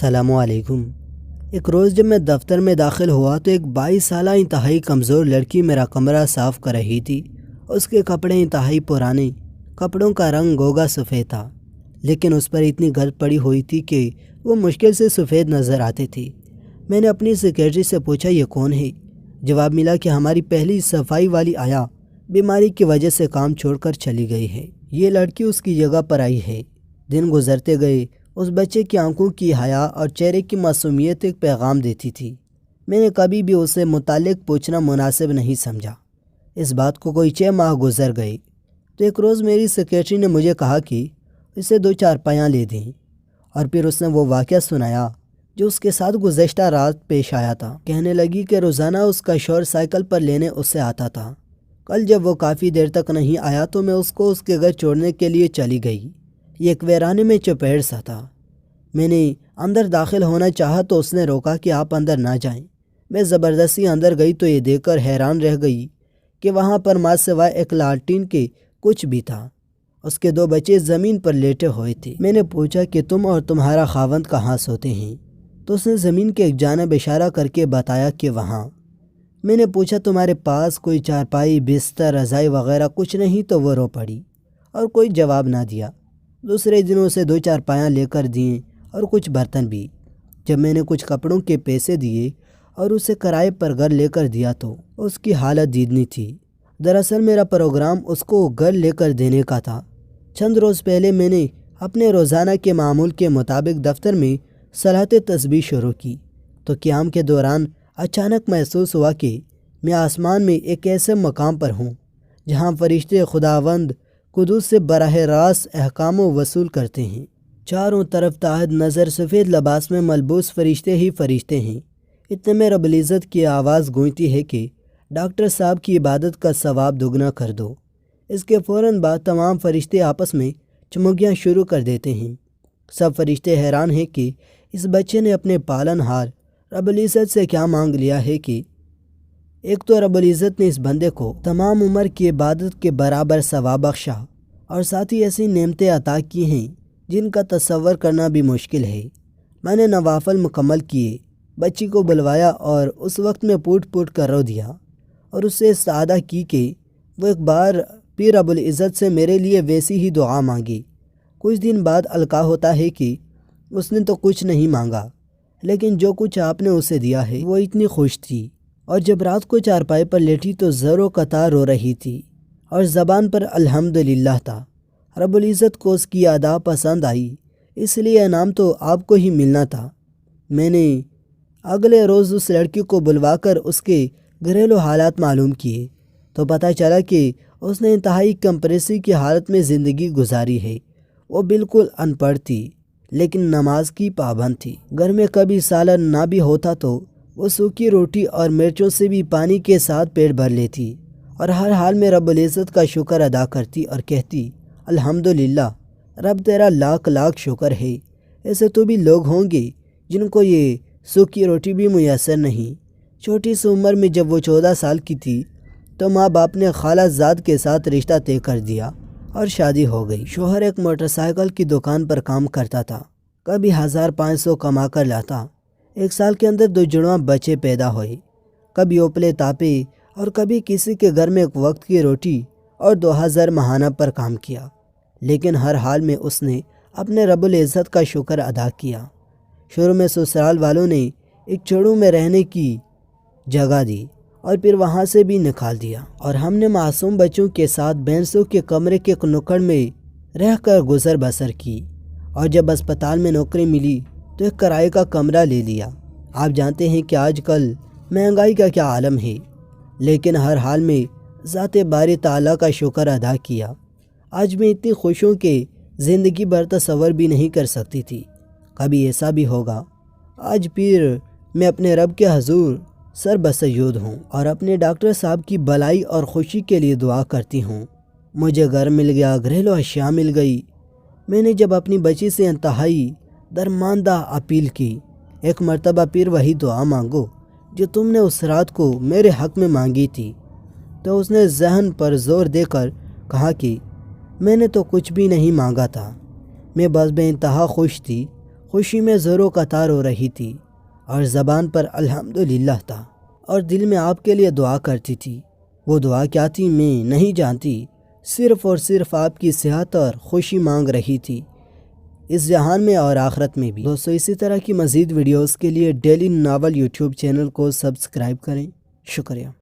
السلام علیکم۔ ایک روز جب میں دفتر میں داخل ہوا تو ایک 22 سالہ انتہائی کمزور لڑکی میرا کمرہ صاف کر رہی تھی۔ اس کے کپڑے انتہائی پرانے، کپڑوں کا رنگ گوگا سفید تھا، لیکن اس پر اتنی گرد پڑی ہوئی تھی کہ وہ مشکل سے سفید نظر آتے تھے۔ میں نے اپنی سیکریٹری سے پوچھا یہ کون ہے؟ جواب ملا کہ ہماری پہلی صفائی والی آیا بیماری کی وجہ سے کام چھوڑ کر چلی گئی ہے، یہ لڑکی اس کی جگہ پر آئی ہے۔ دن گزرتے گئے، اس بچے کی آنکھوں کی حیا اور چہرے کی معصومیت ایک پیغام دیتی تھی۔ میں نے کبھی بھی اسے متعلق پوچھنا مناسب نہیں سمجھا۔ اس بات کو کوئی 6 ماہ گزر گئے تو ایک روز میری سیکریٹری نے مجھے کہا کہ اسے 2 چارپائیاں لے دیں، اور پھر اس نے وہ واقعہ سنایا جو اس کے ساتھ گزشتہ رات پیش آیا تھا۔ کہنے لگی کہ روزانہ اس کا شوہر سائیکل پر لینے اس سے آتا تھا۔ کل جب وہ کافی دیر تک نہیں آیا تو میں اس کو اس کے گھر چھوڑنے کے لیے چلی گئی۔ یہ ایک ویرانے میں چپیڑ سا تھا۔ میں نے اندر داخل ہونا چاہا تو اس نے روکا کہ آپ اندر نہ جائیں۔ میں زبردستی اندر گئی تو یہ دیکھ کر حیران رہ گئی کہ وہاں پر ماں سوائے ایک لالٹین کے کچھ بھی تھا۔ اس کے 2 بچے زمین پر لیٹے ہوئے تھے۔ میں نے پوچھا کہ تم اور تمہارا خاوند کہاں سوتے ہیں؟ تو اس نے زمین کے ایک جانب اشارہ کر کے بتایا کہ وہاں۔ میں نے پوچھا تمہارے پاس کوئی چارپائی، بستر، رضائی وغیرہ کچھ نہیں؟ تو وہ رو پڑی اور کوئی جواب نہ دیا۔ دوسرے دن اسے 2 چارپائیاں لے کر دیں اور کچھ برتن بھی۔ جب میں نے کچھ کپڑوں کے پیسے دیے اور اسے کرائے پر گھر لے کر دیا تو اس کی حالت دیدنی تھی۔ دراصل میرا پروگرام اس کو گھر لے کر دینے کا تھا۔ چند روز پہلے میں نے اپنے روزانہ کے معمول کے مطابق دفتر میں صلاۃ تسبیح شروع کی تو قیام کے دوران اچانک محسوس ہوا کہ میں آسمان میں ایک ایسے مقام پر ہوں جہاں فرشتے خداوند قدوس سے براہ راست احکام وصول کرتے ہیں۔ چاروں طرف تحت نظر سفید لباس میں ملبوس فرشتے ہی فرشتے ہیں۔ اتنے میں رب العزت کی آواز گونجتی ہے کہ ڈاکٹر صاحب کی عبادت کا ثواب دگنا کر دو۔ اس کے فوراً بعد تمام فرشتے آپس میں چمگیاں شروع کر دیتے ہیں۔ سب فرشتے حیران ہیں کہ اس بچے نے اپنے پالن ہار رب العزت سے کیا مانگ لیا ہے کہ ایک تو رب العزت نے اس بندے کو تمام عمر کی عبادت کے برابر ثواب بخشا، اور ساتھ ہی ایسی نعمتیں عطا کی ہیں جن کا تصور کرنا بھی مشکل ہے۔ میں نے نوافل مکمل کیے، بچی کو بلوایا اور اس وقت میں پوٹ پوٹ کر رو دیا اور اس سے استعادہ کی کہ وہ ایک بار پھر رب العزت سے میرے لیے ویسی ہی دعا مانگی۔ کچھ دن بعد القاء ہوتا ہے کہ اس نے تو کچھ نہیں مانگا، لیکن جو کچھ آپ نے اسے دیا ہے وہ اتنی خوش تھی، اور جب رات کو چارپائی پر لیٹی تو زرو قطار رو رہی تھی اور زبان پر الحمدللہ تھا۔ رب العزت کو اس کی ادا پسند آئی، اس لیے انعام تو آپ کو ہی ملنا تھا۔ میں نے اگلے روز اس لڑکی کو بلوا کر اس کے گھریلو حالات معلوم کیے تو پتہ چلا کہ اس نے انتہائی کمپریسی کی حالت میں زندگی گزاری ہے۔ وہ بالکل ان پڑھ تھی لیکن نماز کی پابند تھی۔ گھر میں کبھی سالن نہ بھی ہوتا تو وہ سوکھی روٹی اور مرچوں سے بھی پانی کے ساتھ پیٹ بھر لیتی اور ہر حال میں رب العزت کا شکر ادا کرتی اور کہتی الحمدللہ، رب تیرا لاکھ لاکھ شکر ہے۔ ایسے تو بھی لوگ ہوں گے جن کو یہ سوکھی روٹی بھی میسر نہیں۔ چھوٹی سی عمر میں جب وہ 14 سال کی تھی تو ماں باپ نے خالہ زاد کے ساتھ رشتہ طے کر دیا اور شادی ہو گئی۔ شوہر ایک موٹر سائیکل کی دکان پر کام کرتا تھا، کبھی 1500 کما کر لاتا۔ 1 سال کے اندر 2 جڑواں بچے پیدا ہوئے، کبھی اوپلے تاپے اور کبھی کسی کے گھر میں ایک وقت کی روٹی اور 2000 ماہانہ پر کام کیا، لیکن ہر حال میں اس نے اپنے رب العزت کا شکر ادا کیا۔ شروع میں سسرال والوں نے ایک چڑوں میں رہنے کی جگہ دی اور پھر وہاں سے بھی نکال دیا، اور ہم نے معصوم بچوں کے ساتھ بینسوں کے کمرے کے ایک نکڑ میں رہ کر گزر بسر کی، اور جب اسپتال میں نوکری ملی تو ایک کرائے کا کمرہ لے لیا۔ آپ جانتے ہیں کہ آج کل مہنگائی کا کیا عالم ہے، لیکن ہر حال میں ذات باری تعالیٰ کا شکر ادا کیا۔ آج میں اتنی خوش ہوں کہ زندگی بھر تصور بھی نہیں کر سکتی تھی کبھی ایسا بھی ہوگا۔ آج پھر میں اپنے رب کے حضور سر بسجود ہوں اور اپنے ڈاکٹر صاحب کی بھلائی اور خوشی کے لیے دعا کرتی ہوں۔ مجھے گھر مل گیا، گھریلو اشیاء مل گئی۔ میں نے جب اپنی بچی سے انتہائی درماندہ اپیل کی، ایک مرتبہ پھر وہی دعا مانگو جو تم نے اس رات کو میرے حق میں مانگی تھی، تو اس نے ذہن پر زور دے کر کہا کہ میں نے تو کچھ بھی نہیں مانگا تھا، میں بس بے انتہا خوش تھی۔ خوشی میں زوروں کا تار ہو رہی تھی اور زبان پر الحمدللہ تھا، اور دل میں آپ کے لیے دعا کرتی تھی۔ وہ دعا کیا تھی میں نہیں جانتی، صرف اور صرف آپ کی صحت اور خوشی مانگ رہی تھی، اس جہان میں اور آخرت میں بھی۔ دوستو اسی طرح کی مزید ویڈیوز کے لیے ڈیلی ناول یوٹیوب چینل کو سبسکرائب کریں۔ شکریہ۔